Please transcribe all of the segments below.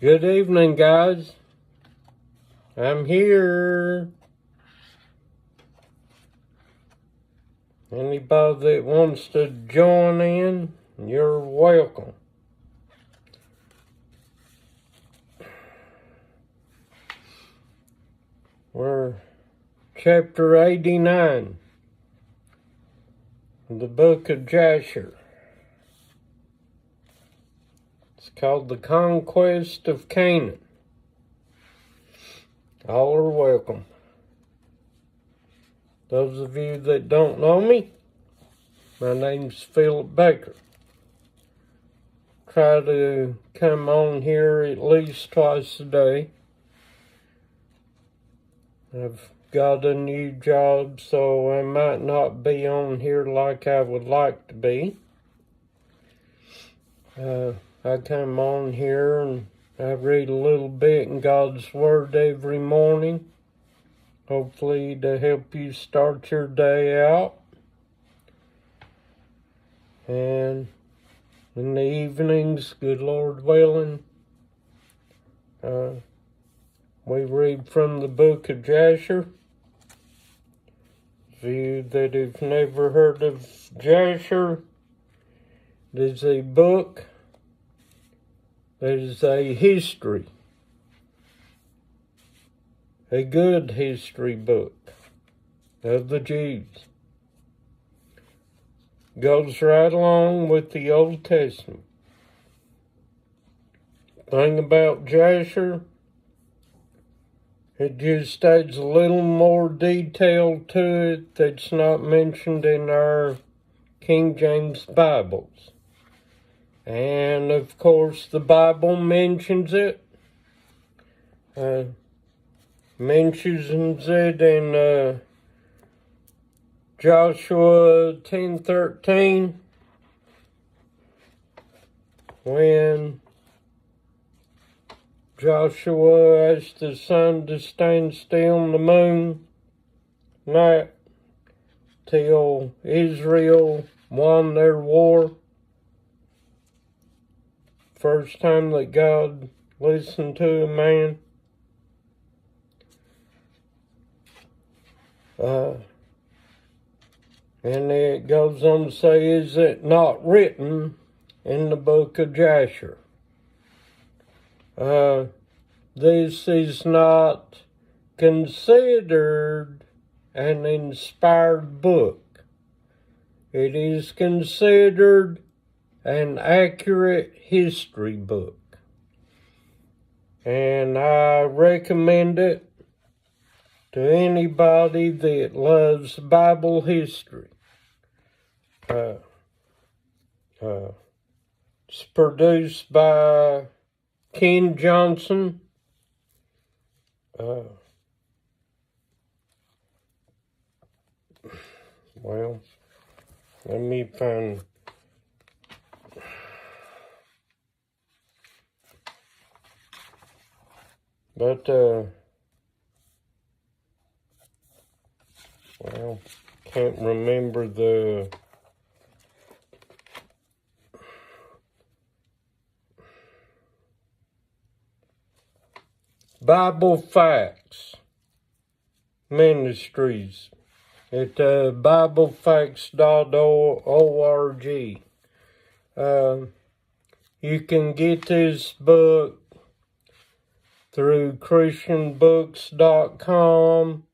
Good evening, guys. I'm here. Anybody that wants to join in, you're welcome. We're chapter 89, the book of Jasher. It's called The Conquest of Canaan. All are welcome. Those of you that don't know me, my name's Philip Baker. Try to come on here at least twice a day. I've got a new job, so I might not be on here like I would like to be. I come on here and I read a little bit in God's Word every morning, hopefully to help you start your day out. And in the evenings, good Lord willing, we read from the book of Jasher. For you that have never heard of Jasher, it is a book that is a history, a good history book of the Jews. Goes right along with the Old Testament. Thing about Jasher, it just adds a little more detail to it that's not mentioned in our King James Bibles. And of course the Bible mentions it. Mentions it in Joshua 10:13, when Joshua asked the sun to stand still and the moon night till Israel won their war. First time that God listened to a man. And it goes on to say, is it not written in the book of Jasher? This is not considered an inspired book. It is considered an accurate history book. And I recommend it to anybody that loves Bible history. It's produced by Ken Johnson. Well, let me find. But, well, can't remember the Bible Facts Ministries at BibleFacts.org. You can get this book through ChristianBooks.com.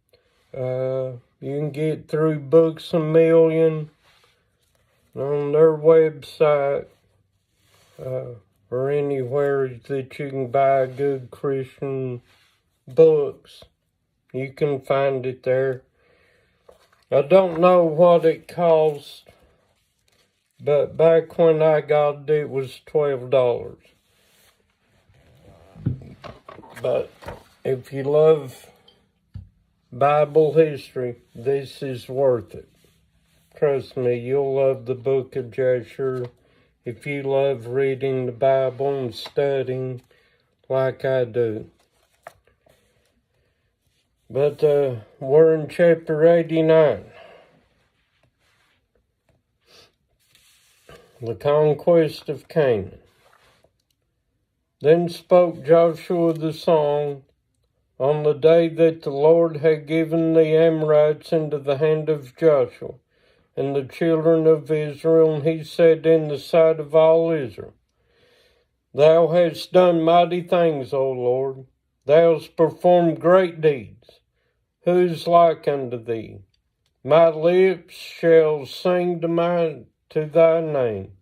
You can get through Books A Million on their website, or anywhere that you can buy good Christian books. You can find it there. I don't know what it costs, but back when I got it, it was $12. But if you love Bible history, this is worth it. Trust me, you'll love the book of Jasher if you love reading the Bible and studying like I do. But we're in chapter 89. The Conquest of Canaan. Then spoke Joshua the song on the day that the Lord had given the Amorites into the hand of Joshua and the children of Israel, and he said in the sight of all Israel, Thou hast done mighty things, O Lord. Thou hast performed great deeds. Who is like unto thee? My lips shall sing to thy name.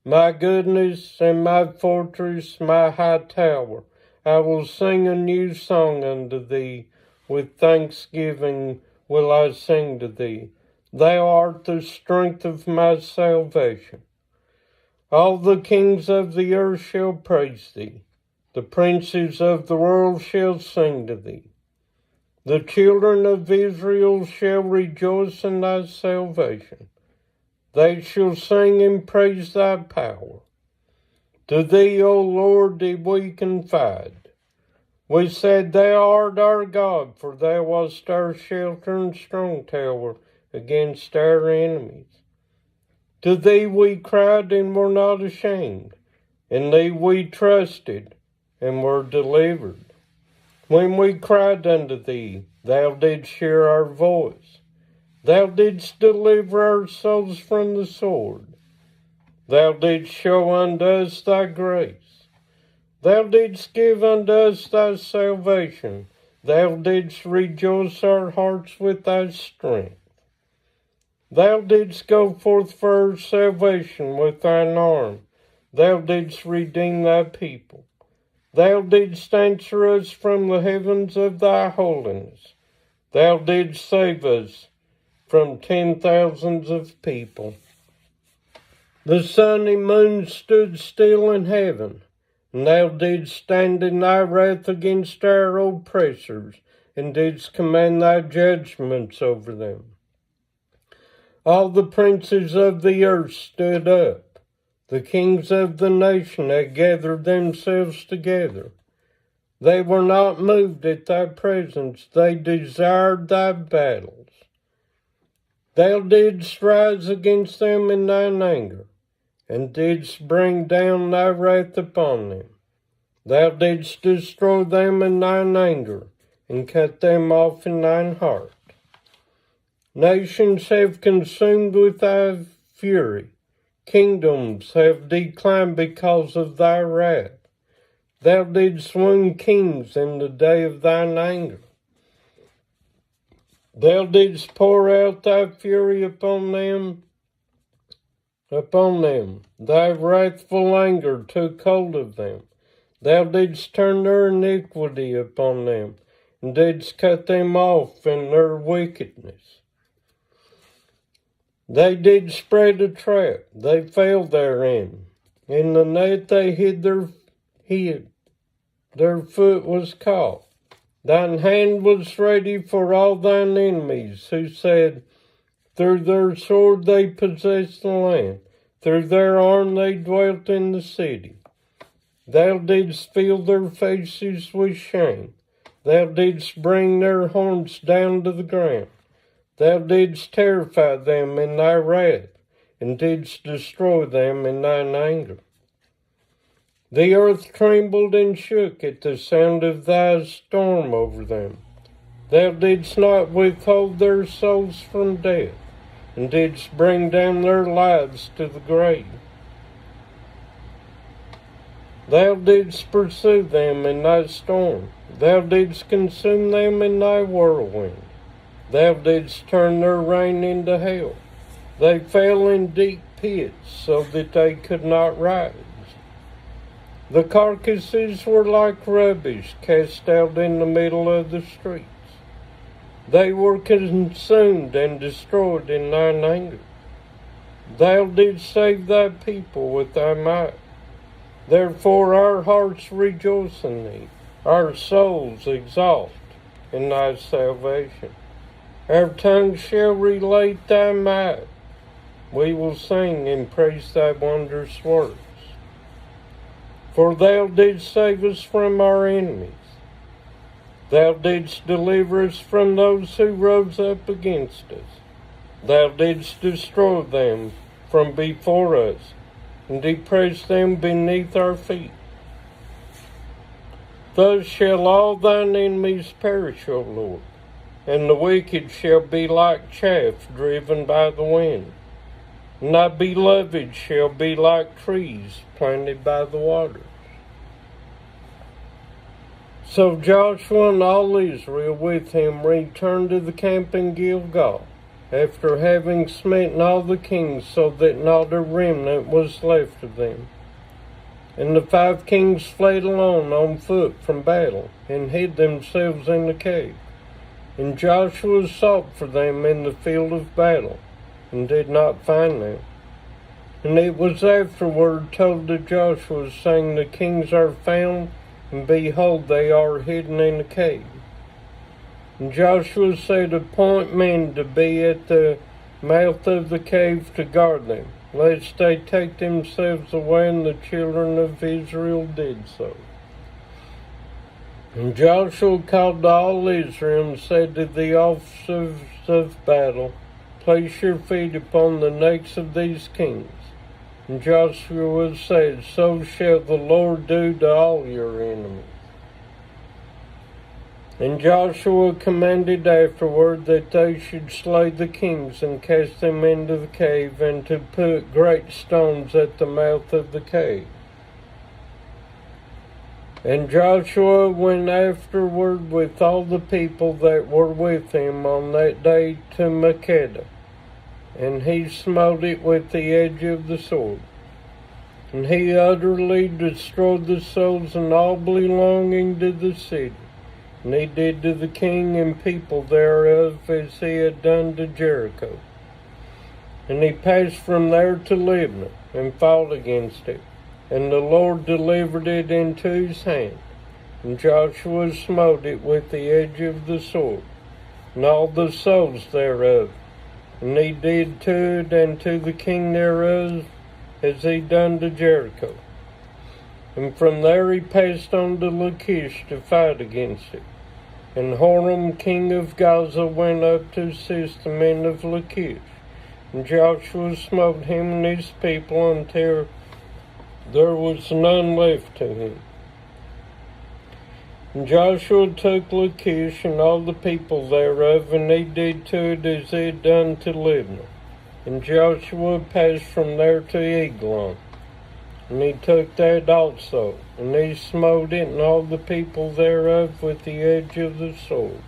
My goodness and my fortress, my high tower. I will sing a new song unto thee. With thanksgiving will I sing to thee. Thou art the strength of my salvation. All the kings of the earth shall praise thee. The princes of the world shall sing to thee. The children of Israel shall rejoice in thy salvation. They shall sing and praise thy power. To thee, O Lord, did we confide. We said, Thou art our God, for thou wast our shelter and strong tower against our enemies. To thee we cried and were not ashamed. In thee we trusted and were delivered. When we cried unto thee, thou didst hear our voice. Thou didst deliver our souls from the sword. Thou didst show unto us thy grace. Thou didst give unto us thy salvation. Thou didst rejoice our hearts with thy strength. Thou didst go forth for our salvation with thine arm. Thou didst redeem thy people. Thou didst answer us from the heavens of thy holiness. Thou didst save us from 10,000s of people. The sun and moon stood still in heaven, and thou didst stand in thy wrath against our oppressors, and didst command thy judgments over them. All the princes of the earth stood up. The kings of the nation had gathered themselves together. They were not moved at thy presence. They desired thy battles. Thou didst rise against them in thine anger, and didst bring down thy wrath upon them. Thou didst destroy them in thine anger, and cut them off in thine heart. Nations have consumed with thy fury. Kingdoms have declined because of thy wrath. Thou didst wound kings in the day of thine anger. Thou didst pour out thy fury upon them. Thy wrathful anger took hold of them. Thou didst turn their iniquity upon them, and didst cut them off in their wickedness. They did spread a trap, they fell therein. In the net they hid their foot was caught. Thine hand was ready for all thine enemies, who said, Through their sword they possessed the land, through their arm they dwelt in the city. Thou didst fill their faces with shame. Thou didst bring their horns down to the ground. Thou didst terrify them in thy wrath, and didst destroy them in thine anger. The earth trembled and shook at the sound of thy storm over them. Thou didst not withhold their souls from death, and didst bring down their lives to the grave. Thou didst pursue them in thy storm. Thou didst consume them in thy whirlwind. Thou didst turn their reign into hell. They fell in deep pits so that they could not rise. The carcasses were like rubbish cast out in the middle of the streets. They were consumed and destroyed in thine anger. Thou didst save thy people with thy might. Therefore our hearts rejoice in thee. Our souls exalt in thy salvation. Our tongue shall relate thy might. We will sing and praise thy wondrous works. For thou didst save us from our enemies. Thou didst deliver us from those who rose up against us. Thou didst destroy them from before us, and depress them beneath our feet. Thus shall all thine enemies perish, O Lord, and the wicked shall be like chaff driven by the wind. And thy beloved shall be like trees planted by the waters. So Joshua and all Israel with him returned to the camp in Gilgal, after having smitten all the kings, so that not a remnant was left of them. And the 5 kings fled alone on foot from battle, and hid themselves in the cave. And Joshua sought for them in the field of battle, and did not find them. And it was afterward told to Joshua, saying, The kings are found, and behold, they are hidden in the cave. And Joshua said, Appoint men to be at the mouth of the cave to guard them, lest they take themselves away. And the children of Israel did so. And Joshua called all Israel and said to the officers of battle, Place your feet upon the necks of these kings. And Joshua said, So shall the Lord do to all your enemies. And Joshua commanded afterward that they should slay the kings and cast them into the cave, and to put great stones at the mouth of the cave. And Joshua went afterward with all the people that were with him on that day to Makkedah, and he smote it with the edge of the sword. And he utterly destroyed the souls and all belonging to the city. And he did to the king and people thereof as he had done to Jericho. And he passed from there to Libnah, and fought against it. And the Lord delivered it into his hand. And Joshua smote it with the edge of the sword, and all the souls thereof. And he did to it and to the king thereof as he done to Jericho. And from there he passed on to Lachish to fight against it. And Horam king of Gaza went up to assist the men of Lachish. And Joshua smote him and his people until there was none left to him. And Joshua took Lachish and all the people thereof, and he did to it as he had done to Libnah. And Joshua passed from there to Eglon, and he took that also, and he smote it and all the people thereof with the edge of the sword.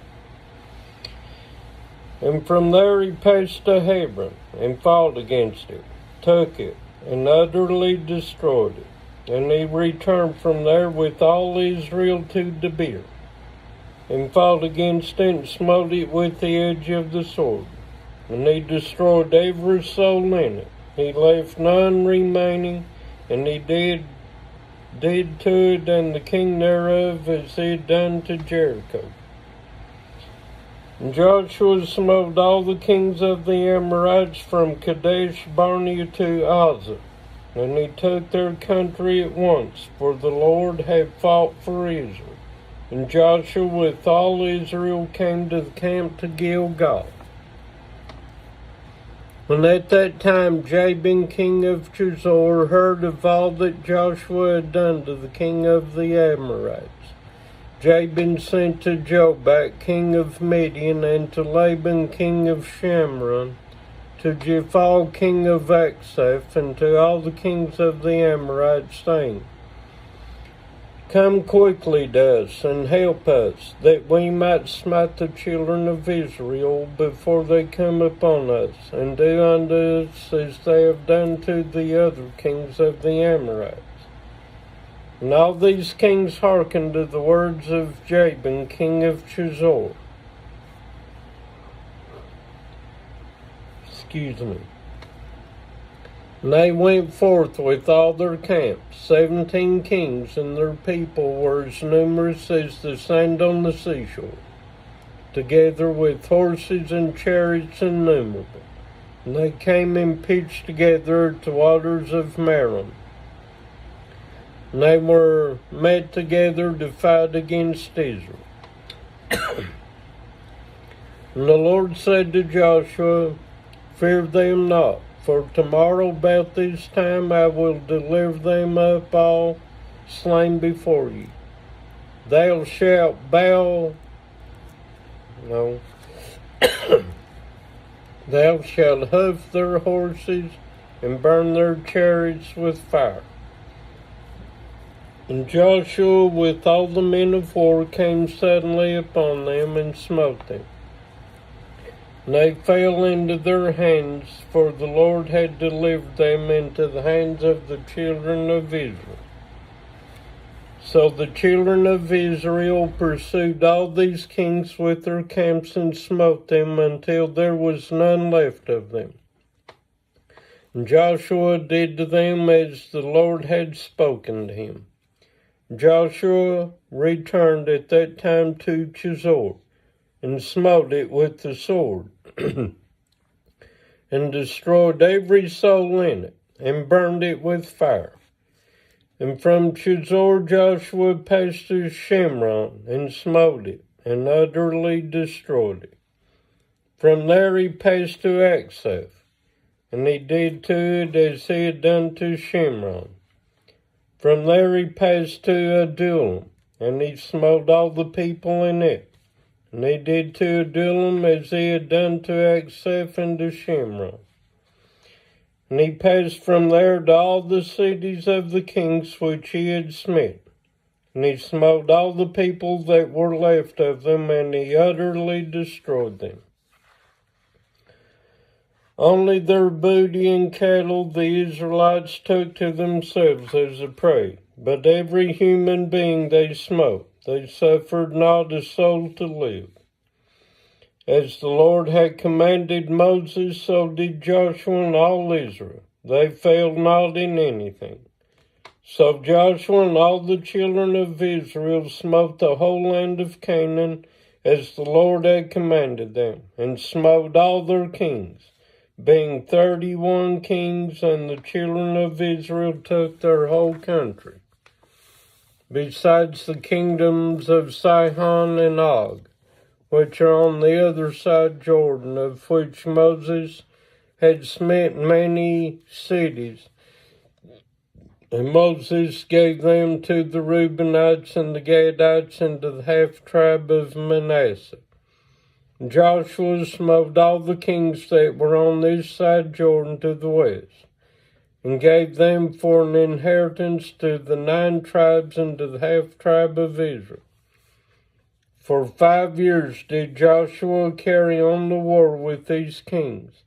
And from there he passed to Hebron, and fought against it, took it, and utterly destroyed it. And he returned from there with all Israel to Debir, and fought against it, and smote it with the edge of the sword. And he destroyed every soul in it. He left none remaining, and he did to it and the king thereof as he had done to Jericho. And Joshua smote all the kings of the Amorites from Kadesh Barnea to Azza, and he took their country at once, for the Lord had fought for Israel. And Joshua with all Israel came to the camp to Gilgal. And at that time Jabin king of Chazor heard of all that Joshua had done to the king of the Amorites. Jabin sent to Jobab king of Midian, and to Laban king of Shamron, to Jephal king of Achsaph, and to all the kings of the Amorites, saying, Come quickly to us, and help us, that we might smite the children of Israel before they come upon us, and do unto us as they have done to the other kings of the Amorites. And all these kings hearkened to the words of Jabin king of Chazor. And they went forth with all their camps. 17 kings, and their people were as numerous as the sand on the seashore, together with horses and chariots innumerable. And they came and pitched together at the waters of Merom. And they were met together to fight against Israel. And the Lord said to Joshua, Fear them not, for tomorrow about this time I will deliver them up all slain before you. Thou shalt bow, no, thou shalt hoof their horses and burn their chariots with fire. And Joshua with all the men of war came suddenly upon them and smote them. And they fell into their hands, for the Lord had delivered them into the hands of the children of Israel. So the children of Israel pursued all these kings with their camps and smote them until there was none left of them. And Joshua did to them as the Lord had spoken to him. Joshua returned at that time to Jasher, and smote it with the sword, and destroyed every soul in it, and burned it with fire. And from Jasher Joshua passed to Shimron, and smote it, and utterly destroyed it. From there he passed to Achshaph, and he did to it as he had done to Shimron. From there he passed to Adullam, and he smote all the people in it. And he did to Adullam as he had done to Achshaph and to Shimron. And he passed from there to all the cities of the kings which he had smitten. And he smote all the people that were left of them, and he utterly destroyed them. Only their booty and cattle the Israelites took to themselves as a prey, but every human being they smote. They suffered not a soul to live. As the Lord had commanded Moses, so did Joshua and all Israel. They failed not in anything. So Joshua and all the children of Israel smote the whole land of Canaan, as the Lord had commanded them, and smote all their kings, being 31 kings, and the children of Israel took their whole country, besides the kingdoms of Sihon and Og, which are on the other side Jordan, of which Moses had smitten many cities. And Moses gave them to the Reubenites and the Gadites and to the half-tribe of Manasseh. Joshua smote all the kings that were on this side Jordan to the west, and gave them for an inheritance to the 9 tribes and to the half-tribe of Israel. For 5 years did Joshua carry on the war with these kings,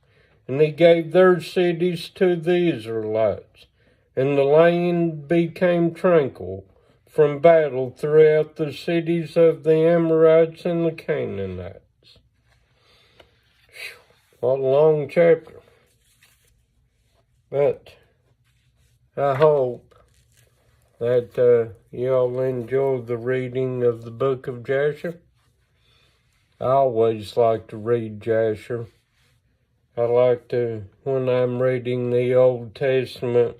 and he gave their cities to the Israelites, and the land became tranquil from battle throughout the cities of the Amorites and the Canaanites. What a long chapter. But I hope that y'all enjoy the reading of the book of Jasher. I always like to read Jasher. I like to, when I'm reading the Old Testament,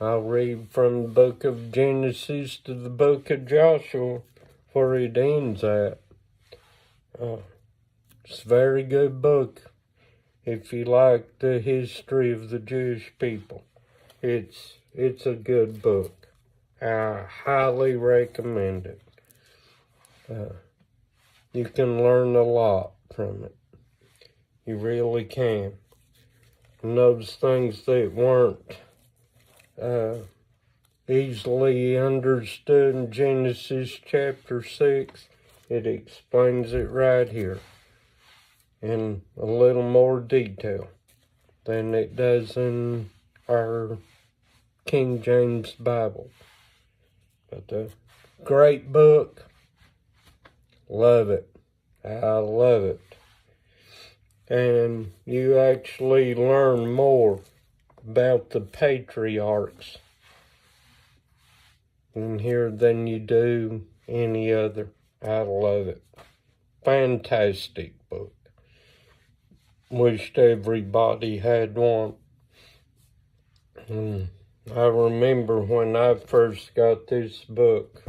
I'll read from the book of Genesis to the book of Joshua, where it ends at. It's a very good book if you like the history of the Jewish people. It's a good book. I highly recommend it. You can learn a lot from it. You really can. And those things that weren't easily understood in Genesis chapter 6, it explains it right here in a little more detail than it does in our King James Bible. But a great book. Love it. I love it. And you actually learn more about the patriarchs in here than you do any other. I love it. Fantastic book. Wished everybody had one. I remember when I first got this book,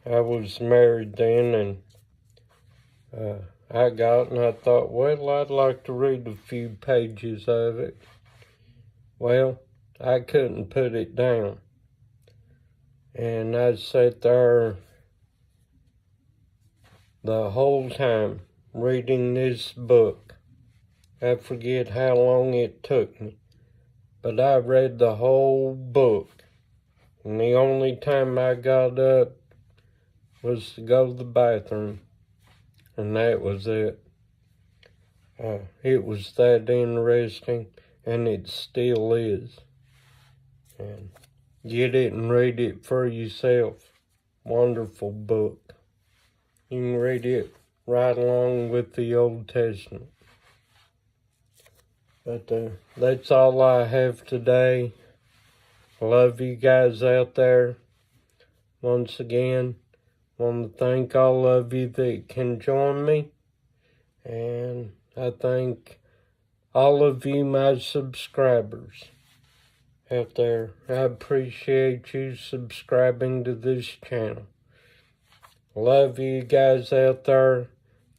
I was married then, and I thought, well, I'd like to read a few pages of it. Well, I couldn't put it down. And I sat there the whole time reading this book. I forget how long it took me, but I read the whole book. And the only time I got up was to go to the bathroom, and that was it. It was that interesting, and it still is. And get it and read it for yourself. Wonderful book. You can read it right along with the Old Testament. But that's all I have today. Love you guys out there. Once again, want to thank all of you that can join me. And I thank all of you, my subscribers out there. I appreciate you subscribing to this channel. Love you guys out there.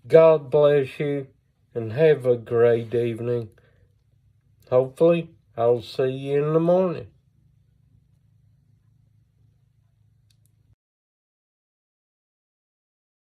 God bless you, and have a great evening. Hopefully, I'll see you in the morning.